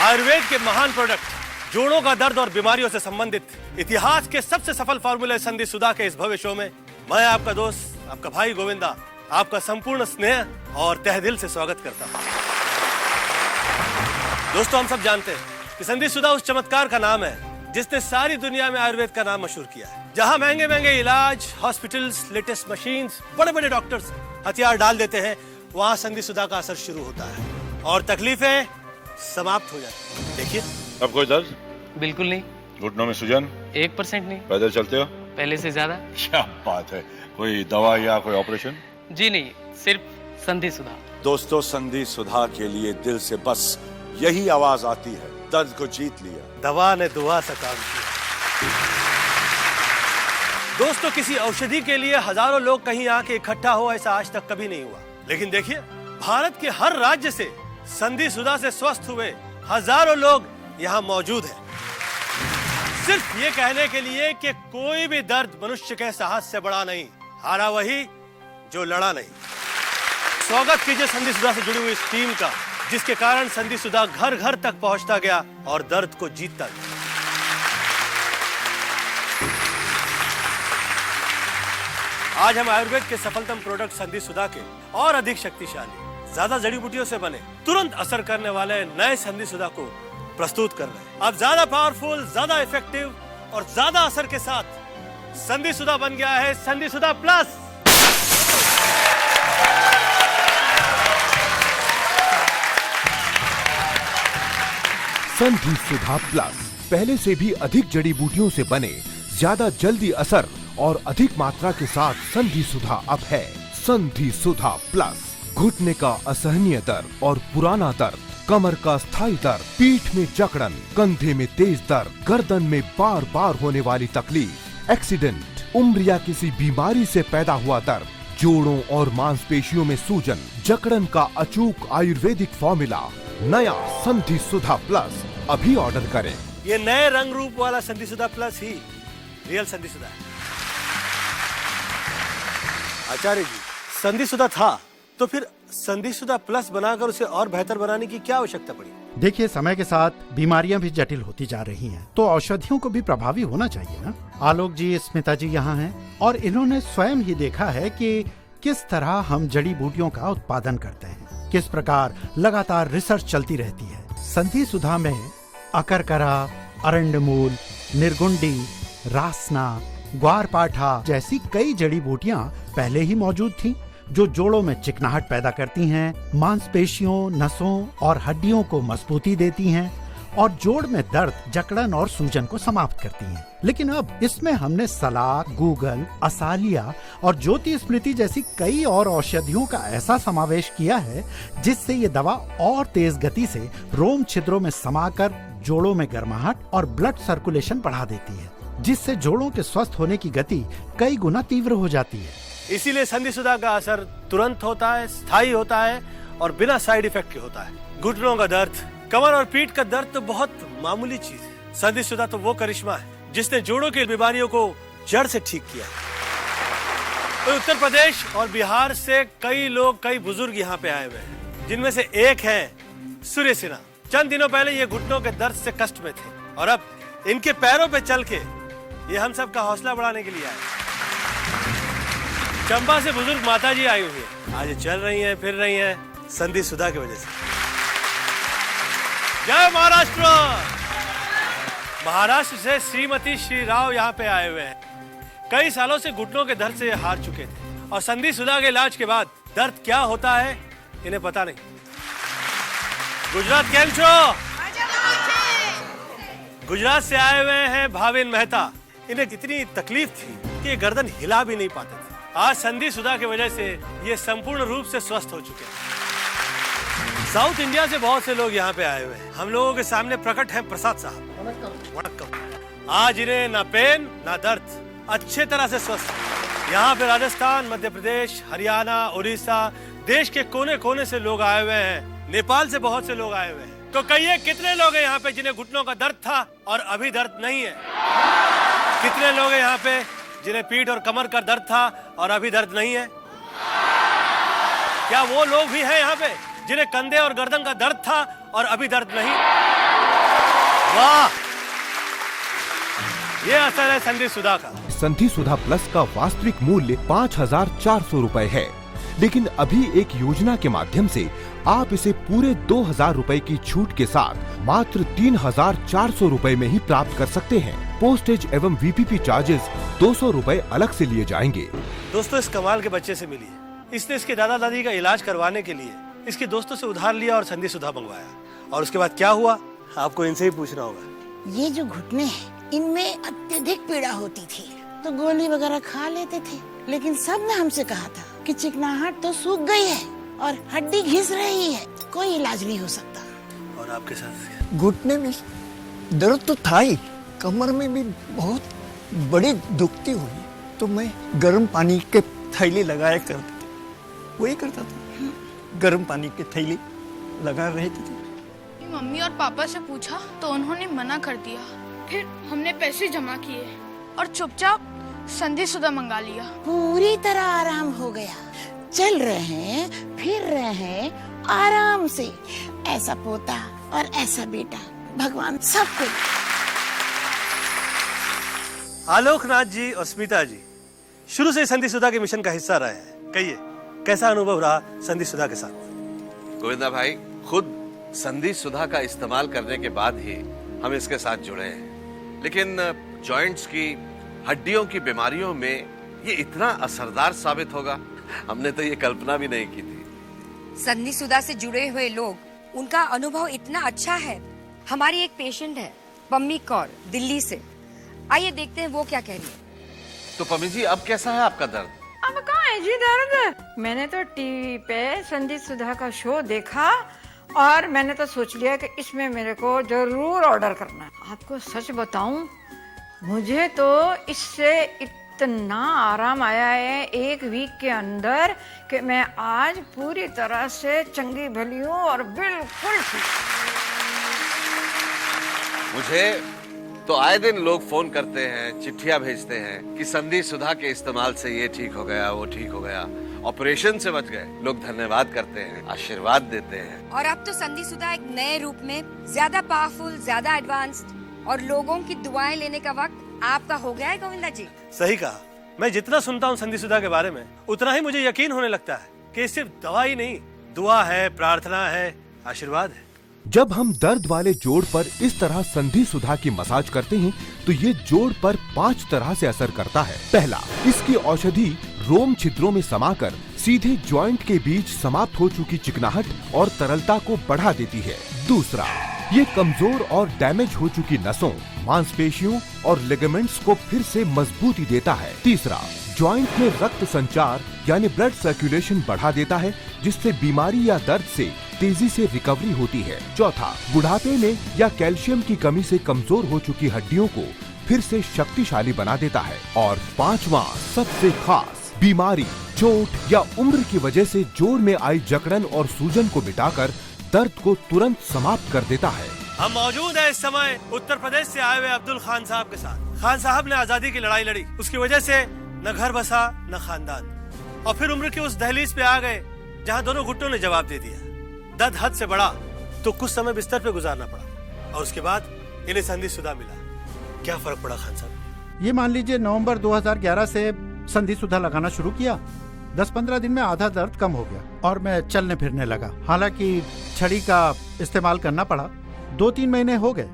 आयुर्वेद के महान प्रोडक्ट जोड़ों का दर्द और बीमारियों से संबंधित इतिहास के सबसे सफल फार्मूले संधि सुधा के इस भव्य शो में मैं आपका दोस्त, आपका भाई गोविंदा, आपका संपूर्ण स्नेह और तहे दिल से स्वागत करता हूं। दोस्तों, हम सब जानते हैं कि संधि सुधा उस चमत्कार का नाम है जिसने सारी दुनिया में आयुर्वेद का नाम मशहूर किया है। जहां महंगे महंगे इलाज, हॉस्पिटल्स, लेटेस्ट मशीन्स, बड़े बड़े डॉक्टर्स हथियार डाल देते हैं, वहां संधि सुधा का असर शुरू होता है और तकलीफें समाप्त हो जाती हैं। देखिए, अब कोई दर्द? बिल्कुल नहीं। घुटनों में सूजन? 1% नहीं। पैदल चलते हो? पहले से ज्यादा। क्या बात है, कोई दवा या कोई ऑपरेशन? जी नहीं, सिर्फ संधि सुधा। दोस्तों, संधि सुधा के लिए दिल से बस यही आवाज आती है, दर्द को जीत लिया, दवा ने दुआ से काम किया। दोस्तों, किसी औषधि के लिए हजारों लोग कहीं आके इकट्ठा हो, ऐसा आज तक कभी नहीं हुआ। लेकिन देखिए, भारत के हर राज्य से संधि सुधा से स्वस्थ हुए हजारों लोग यहाँ मौजूद हैं, सिर्फ ये कहने के लिए कि कोई भी दर्द मनुष्य के साहस से बड़ा नहीं, हारा वही जो लड़ा नहीं। स्वागत कीजिए संधि सुधा से जुड़ी हुई इस टीम का, जिसके कारण संधि सुधा घर घर तक पहुंचता गया और दर्द को जीतता गया। आज हम आयुर्वेद के सफलतम प्रोडक्ट संधि सुधा के और अधिक शक्तिशाली, ज्यादा जड़ी बूटियों से बने, तुरंत असर करने वाले नए संधि सुधा को प्रस्तुत कर रहे हैं। अब ज्यादा पावरफुल, ज्यादा इफेक्टिव और ज्यादा असर के साथ संधि सुधा बन गया है संधि सुधा प्लस। संधि सुधा प्लस पहले से भी अधिक जड़ी बूटियों से बने, ज्यादा जल्दी असर और अधिक मात्रा के साथ संधि सुधा अब है संधि सुधा प्लस। घुटने का असहनीय दर्द और पुराना दर्द, कमर का स्थायी दर्द, पीठ में जकड़न, कंधे में तेज दर्द, गर्दन में बार बार होने वाली तकलीफ, एक्सीडेंट, उम्र या किसी बीमारी से पैदा हुआ दर्द, जोड़ों और मांसपेशियों में सूजन, जकड़न का अचूक आयुर्वेदिक फॉर्मूला, नया संधि सुधा प्लस अभी ऑर्डर करें। ये नए रंग रूप वाला संधि सुधा प्लस ही रियल संधि सुधा है। आचार्य जी, संधि सुधा था तो फिर संधि सुधा प्लस बनाकर उसे और बेहतर बनाने की क्या आवश्यकता पड़ी? देखिए, समय के साथ बीमारियां भी जटिल होती जा रही हैं, तो औषधियों को भी प्रभावी होना चाहिए ना। आलोक जी, स्मिता जी यहाँ हैं और इन्होंने स्वयं ही देखा है कि किस तरह हम जड़ी बूटियों का उत्पादन करते हैं, किस प्रकार लगातार रिसर्च चलती रहती है। संधि सुधा में अकरकरा, अरंडमूल, निर्गुंडी, रासना, ग्वारपाठा जैसी कई जड़ी बूटियां पहले ही मौजूद थीं, जो जोड़ों में चिकनाहट पैदा करती हैं, मांसपेशियों, नसों और हड्डियों को मजबूती देती हैं और जोड़ में दर्द, जकड़न और सूजन को समाप्त करती हैं। लेकिन अब इसमें हमने सलाह, गूगल, असालिया और ज्योति स्मृति जैसी कई और औषधियों का ऐसा समावेश किया है, जिससे ये दवा और तेज गति से रोम छिद्रों में समाकर जोड़ों में गर्माहट और ब्लड सर्कुलेशन बढ़ा देती है, जिससे जोड़ों के स्वस्थ होने की गति कई गुना तीव्र हो जाती है। इसीलिए संधि सुधा का असर तुरंत होता है, स्थायी होता है और बिना साइड इफेक्ट के होता है। घुटनों का दर्द, कमर और पीठ का दर्द तो बहुत मामूली चीज है। संधि सुधा तो वो करिश्मा है जिसने जोड़ों की बीमारियों को जड़ से ठीक किया है। तो उत्तर प्रदेश और बिहार से कई लोग, कई बुजुर्ग यहाँ पे आए हुए हैं, जिनमें से एक है सूर्य सिन्हा। चंद दिनों पहले ये घुटनों के दर्द से कष्ट में थे और अब इनके पैरों पे चल के ये हम सब का हौसला बढ़ाने के लिए आए। चंबा से बुजुर्ग माता जी आई हुई है, आज चल रही हैं, फिर रही हैं संधि सुधा की वजह से। जय महाराष्ट्र! महाराष्ट्र से श्रीमती श्री राव यहाँ पे आए हुए हैं। कई सालों से घुटनों के दर्द से हार चुके थे और संधि सुधा के इलाज के बाद दर्द क्या होता है इन्हें पता नहीं। गुजरात केम छो? गुजरात से आए हुए हैं भाविन मेहता। इन्हें इतनी तकलीफ थी कि ये गर्दन हिला भी नहीं पाते थे। आज संधि सुधा की वजह से ये संपूर्ण रूप से स्वस्थ हो चुके हैं। साउथ इंडिया से बहुत से लोग यहाँ पे आए हुए हैं। हम लोगों के सामने प्रकट हैं प्रसाद साहब। वणक्कम। आज इन्हें ना पेन ना दर्द, अच्छे तरह से स्वस्थ। यहाँ पे राजस्थान, मध्य प्रदेश, हरियाणा, उड़ीसा, देश के कोने कोने से लोग आए हुए हैं। नेपाल से बहुत से लोग आए हुए हैं। तो कहिए, कितने लोग हैं यहाँ पे जिन्हें घुटनों का दर्द था और अभी दर्द नहीं है? कितने लोग हैं यहाँ पे जिन्हें पीठ और कमर का दर्द था और अभी दर्द नहीं है? क्या वो लोग भी हैं यहाँ पे जिन्हें कंधे और गर्दन का दर्द था और अभी दर्द नहीं? वाह, ये असर है संधि सुधा का। संधि सुधा प्लस का वास्तविक मूल्य 5,400 रुपए है, लेकिन अभी एक योजना के माध्यम से आप इसे पूरे 2,000 रुपए की छूट के साथ मात्र 3,400 रुपए में ही प्राप्त कर सकते हैं। पोस्टेज एवं वीपीपी चार्जेस 200 रुपए अलग से लिए जाएंगे। दोस्तों, इस कमाल के बच्चे से मिलिए। इसने इसके दादा दादी का इलाज करवाने के लिए इसके दोस्तों से उधार लिया और संधि सुधा मंगवाया। और उसके बाद क्या हुआ, आपको इनसे ही पूछना होगा। ये जो घुटने हैं, इनमें अत्यधिक पीड़ा होती थी, तो गोली वगैरह खा लेते थे, लेकिन सब ने हमसे कहा था कि चिकनाहट तो सूख गई है और हड्डी घिस रही है, कोई इलाज नहीं हो सकता। और आपके साथ घुटने में दर्द तो था ही, कमर में भी बहुत बड़ी दुखती हुई, तो मैं गर्म पानी के थैली लगाया करते थे, वही करता था, गर्म पानी के थैली लगा रहे थे। मम्मी और पापा से पूछा तो उन्होंने मना कर दिया। फिर हमने पैसे जमा किए और चुपचाप संधि सुधा मंगा लिया। पूरी तरह आराम हो गया, चल रहे हैं, फिर रहे हैं आराम से। ऐसा पोता और ऐसा बेटा भगवान सबको। आलोकनाथ जी और स्मिता जी शुरू से संधि सुधा के मिशन का हिस्सा रहे हैं। कहिए, कैसा अनुभव रहा संधि सुधा के साथ? गोविंदा भाई, खुद संधि सुधा का इस्तेमाल करने के बाद ही हम इसके साथ जुड़े हैं, लेकिन जॉइंट्स की, हड्डियों की बीमारियों में ये इतना असरदार साबित होगा, हमने तो ये कल्पना भी नहीं की थी। संधि सुधा से जुड़े हुए लोग, उनका अनुभव इतना अच्छा है। हमारी एक पेशेंट है पम्मी कौर, दिल्ली से। आइए देखते हैं वो क्या कह रही है। तो पम्मी जी, अब कैसा है आपका दर्द? अब कहाँ है जी दर्द? मैंने तो टीवी पे संधि सुधा का शो देखा और मैंने तो सोच लिया कि इसमें मेरे को जरूर ऑर्डर करना है। आपको सच बताऊं, मुझे तो इससे इतना आराम आया है एक वीक के अंदर कि मैं आज पूरी तरह से चंगी भली हूँ और बिल्कुल ठीक। मुझे तो आए दिन लोग फोन करते हैं, चिट्ठियां भेजते हैं कि संधि सुधा के इस्तेमाल से ये ठीक हो गया, वो ठीक हो गया, ऑपरेशन से बच गए। लोग धन्यवाद करते हैं, आशीर्वाद देते हैं। और अब तो संधि सुधा एक नए रूप में, ज्यादा पावरफुल, ज्यादा एडवांस्ड, और लोगों की दुआएं लेने का वक्त आपका हो गया है गोविंदा जी। सही कहा। मैं जितना सुनता हूँ संधि सुधा के बारे में, उतना ही मुझे यकीन होने लगता है कि सिर्फ दवाई नहीं, दुआ है, प्रार्थना है, आशीर्वाद है। जब हम दर्द वाले जोड़ पर इस तरह संधि सुधा की मसाज करते हैं तो ये जोड़ पर 5 तरह से असर करता है। पहला, इसकी औषधि रोम छिद्रों में समाकर सीधे जॉइंट के बीच समाप्त हो चुकी चिकनाहट और तरलता को बढ़ा देती है। दूसरा, ये कमजोर और डैमेज हो चुकी नसों, मांसपेशियों और लिगामेंट्स को फिर से मजबूती देता है। तीसरा, जॉइंट में रक्त संचार यानी ब्लड सर्कुलेशन बढ़ा देता है, जिससे बीमारी या दर्द से तेजी से रिकवरी होती है। चौथा, बुढ़ापे में या कैल्शियम की कमी से कमजोर हो चुकी हड्डियों को फिर से शक्तिशाली बना देता है। और पांचवा, सबसे खास, बीमारी, चोट या उम्र की वजह से जोड़ में आई जकड़न और सूजन को मिटाकर दर्द को तुरंत समाप्त कर देता है। हम मौजूद है इस समय उत्तर प्रदेश से आए हुए अब्दुल खान साहब के साथ। खान साहब ने आजादी की लड़ाई लड़ी, उसकी वजह से न घर बसा न खानदान, और फिर उम्र की उस दहलीज पे आ गए जहाँ दोनों घुटनों ने जवाब दे दिया। दर्द हद से बढ़ा तो कुछ समय बिस्तर पे गुजारना पड़ा, और उसके बाद इन्हें संधि सुधा मिला। क्या फर्क पड़ा खान साहब? ये मान लीजिए नवंबर 2011 से संधि सुधा लगाना शुरू किया। 10-15 दिन में आधा दर्द कम हो गया और मैं चलने फिरने लगा। हालांकि छड़ी का इस्तेमाल करना पड़ा। 2-3 महीने हो गए,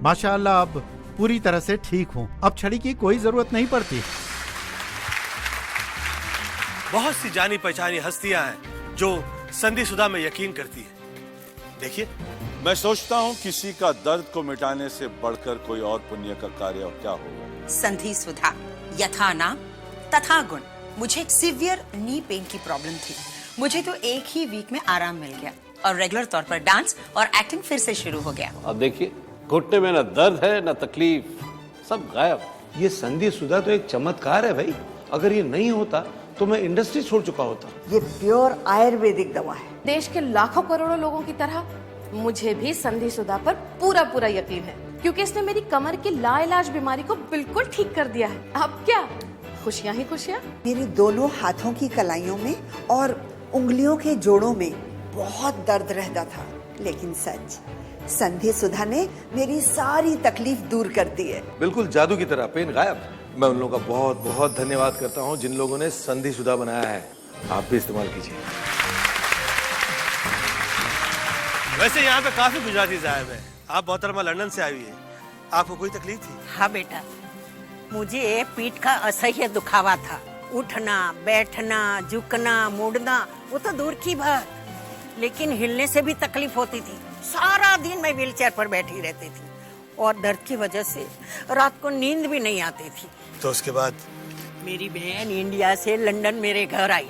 माशाअल्लाह अब पूरी तरह से ठीक हूँ। अब छड़ी की कोई जरूरत नहीं पड़ती। बहुत सी जानी पहचानी हस्तियां हैं जो संधि सुधा में यकीन करती है। देखिए, मैं सोचता हूँ किसी का दर्द को मिटाने से बढ़कर कोई और पुण्य का कार्य और क्या होगा। संधि सुधा, यथा नाम तथा गुण। मुझे एक सीवियर नी पेन की प्रॉब्लम थी। मुझे तो एक ही वीक में आराम मिल गया और रेगुलर तौर पर डांस और एक्टिंग फिर से शुरू हो गया। अब देखिए, घुटने में न दर्द है न तकलीफ, सब गायब। ये संधि सुधा तो एक चमत्कार है भाई। अगर ये नहीं होता तो मैं इंडस्ट्री छोड़ चुका होता। ये प्योर आयुर्वेदिक दवा है। देश के लाखों करोड़ों लोगों की तरह मुझे भी संधि सुधा पर पूरा यकीन है, क्योंकि इसने मेरी कमर की लाइलाज बीमारी को बिल्कुल ठीक कर दिया है। अब क्या खुशियां ही खुशियां। मेरी दोनों हाथों की कलाइयों में और उंगलियों के जोड़ों में बहुत दर्द रहता था, लेकिन सच संधि सुधा ने मेरी सारी तकलीफ दूर कर दी है। बिल्कुल जादू की तरह, पेन गायब। मैं उन लोगों का बहुत बहुत धन्यवाद करता हूँ जिन लोगों ने संधि सुधा बनाया है। आप भी इस्तेमाल कीजिए। वैसे यहाँ पे काफी गुजराती साहब है। आप मोहतरमा लंदन से आई हुई है, आपको कोई तकलीफ थी? हाँ बेटा, मुझे पीठ का असह्य दुखावा था। उठना, बैठना, झुकना, मुड़ना वो तो दूर की बात, लेकिन हिलने से भी तकलीफ होती थी। सारा दिन मैं व्हीलचेयर पर बैठी रहती थी और दर्द की वजह से रात को नींद भी नहीं आती थी। तो उसके बाद मेरी बहन इंडिया से लंदन मेरे घर आई,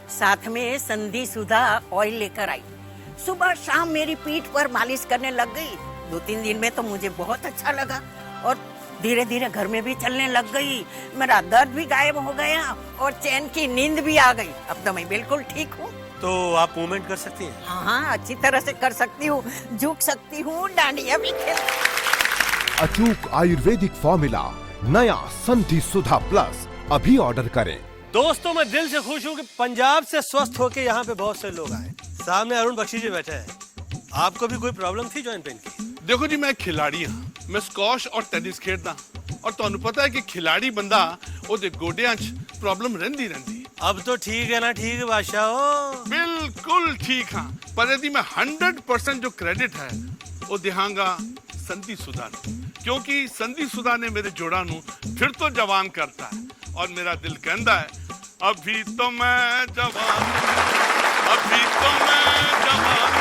साथ में संधि सुधा ऑयल लेकर आई। सुबह शाम मेरी पीठ पर मालिश करने लग गई। 2-3 दिन में तो मुझे बहुत अच्छा लगा और धीरे धीरे घर में भी चलने लग गई। मेरा दर्द भी गायब हो गया और चैन की नींद भी आ गई। अब तो मैं बिल्कुल ठीक हूँ। तो आप मूवमेंट कर सकती हैं? हाँ, अच्छी तरह से कर सकती हूँ, झुक सकती हूँ, डांडिया भी खेल। अचूक आयुर्वेदिक फॉर्मूला नया संधि सुधा प्लस अभी ऑर्डर करें। दोस्तों, मैं दिल से खुश हूँ कि पंजाब से स्वस्थ होके यहाँ पे बहुत से लोग आए। सामने अरुण बख्शी जी बैठे हैं। आपको भी कोई प्रॉब्लम थी जॉइंट पेन की? देखो जी, मैं खिलाड़ी हाँ, मैं स्क्वाश और टेनिस खेलता और तुहानू पता है कि खिलाड़ी बंदा ओदे गोडियां च प्रॉब्लम रहंदी रहंदी। अब तो ठीक है ना? ठीक है बादशाह, बिल्कुल ठीक हाँ, पर यदि मैं 100% जो क्रेडिट है वो दिहांगा संधि सुधा नू, क्योंकि संधि सुधा ने मेरे जोड़ा नू फिर तो जवान करता है और मेरा दिल कहता है अभी तो मैं जवान, अभी तो मैं जवान।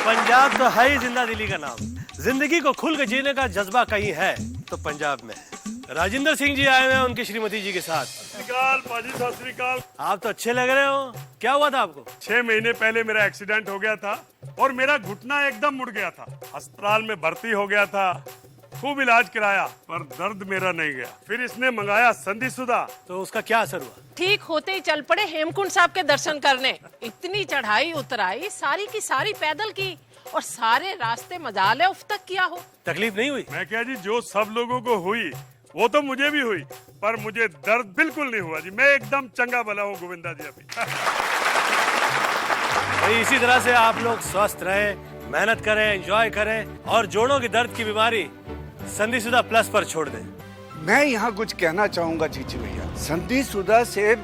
पंजाब तो है ही जिंदा दिली का नाम। जिंदगी को खुल के जीने का जज्बा कहीं है तो पंजाब में है। राजेंद्र सिंह जी आए हुए हैं उनकी श्रीमती जी के साथ। सत श्री अकाल। आप तो अच्छे लग रहे हो। क्या हुआ था आपको? 6 महीने पहले मेरा एक्सीडेंट हो गया था और मेरा घुटना एकदम मुड़ गया था। अस्पताल में भर्ती हो गया था, खूब इलाज कराया, पर दर्द मेरा नहीं गया। फिर इसने मंगाया संधि सुधा। तो उसका क्या असर हुआ? ठीक होते ही चल पड़े हेमकुंड साहब के दर्शन करने। इतनी चढ़ाई उतराई सारी की सारी पैदल की और सारे रास्ते मजाले उफ तक किया हो। तकलीफ नहीं हुई? मैं क्या जी, जो सब लोगों को हुई वो तो मुझे भी हुई, पर मुझे दर्द बिल्कुल नहीं हुआ जी। मैं एकदम चंगा भला हूँ गोविंदा जी अभी। भाई इसी तरह से आप लोग स्वस्थ रहे, मेहनत करें, एंजॉय करें और जोड़ों की दर्द की बीमारी संधि सुधा प्लस पर छोड़ दें। मैं यहाँ कुछ कहना चाहूंगा जीजी भैया। संधि सुधा से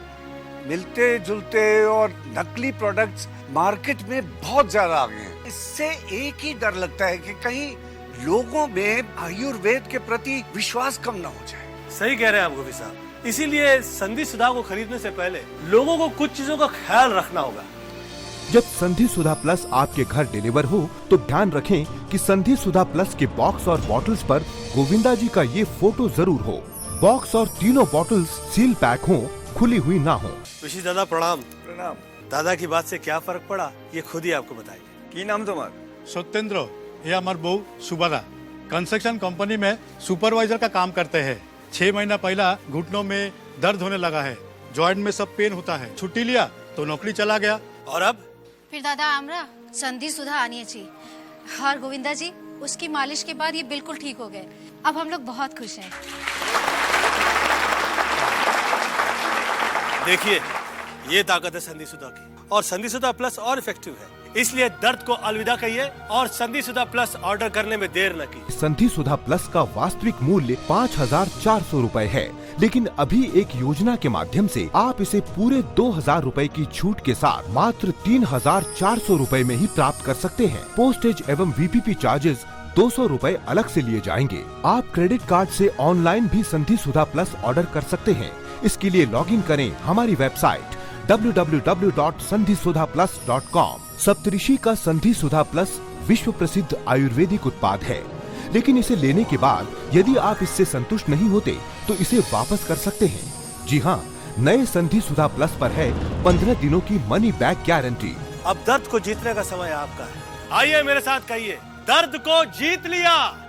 मिलते जुलते और नकली प्रोडक्ट्स मार्केट में बहुत ज्यादा आ गए हैं। इससे एक ही डर लगता है कि कहीं लोगों में आयुर्वेद के प्रति विश्वास कम ना हो जाए। सही कह रहे हैं आप गोभी साहब। इसीलिए संधि सुधा को खरीदने से पहले लोगों को कुछ चीजों का ख्याल रखना होगा। जब संधि सुधा प्लस आपके घर डिलीवर हो तो ध्यान रखें कि संधि सुधा प्लस के बॉक्स और बॉटल्स पर गोविंदा जी का ये फोटो जरूर हो। बॉक्स और तीनों बॉटल्स सील पैक हो, खुली हुई ना हो। ऋषि दादा प्रणाम। प्रणाम। दादा की बात से क्या फर्क पड़ा ये खुद ही आपको बताएंगे। की नाम तुम्हारा? सत्येंद्र। ये हमारे बहू सुबरा कंस्ट्रक्शन कंपनी में सुपरवाइजर का काम करते हैं। 6 महीना पहला घुटनों में दर्द होने लगा है, जॉइंट में सब पेन होता है। छुट्टी लिया तो नौकरी चला गया। और अब फिर दादा आमरा संधि सुधा आनी चाहिए। और गोविंदा जी उसकी मालिश के बाद ये बिल्कुल ठीक हो गए। अब हम लोग बहुत खुश हैं। देखिए ये ताकत है संधि सुधा की, और संधि सुधा प्लस और इफेक्टिव है। इसलिए दर्द को अलविदा कहिए और संधि सुधा प्लस ऑर्डर करने में देर न कीजिए। संधि सुधा प्लस का वास्तविक मूल्य 5,400 रूपए है, लेकिन अभी एक योजना के माध्यम से आप इसे पूरे 2,000 रूपए की छूट के साथ मात्र 3,400 रूपए में ही प्राप्त कर सकते हैं। पोस्टेज एवं VPP चार्जेस 200 रूपए अलग से लिए जाएंगे। आप क्रेडिट कार्ड से ऑनलाइन भी संधि सुधा प्लस ऑर्डर कर सकते हैं। इसके लिए लॉगिन करें हमारी वेबसाइट www.sandhisudhaplus.com। सप्तऋषि का संधि सुधा प्लस विश्व प्रसिद्ध आयुर्वेदिक उत्पाद है, लेकिन इसे लेने के बाद यदि आप इससे संतुष्ट नहीं होते तो इसे वापस कर सकते हैं। जी हाँ, नए संधि सुधा प्लस पर है 15 दिनों की मनी बैक गारंटी। अब दर्द को जीतने का समय आपका है। आइए मेरे साथ कहिए, दर्द को जीत लिया।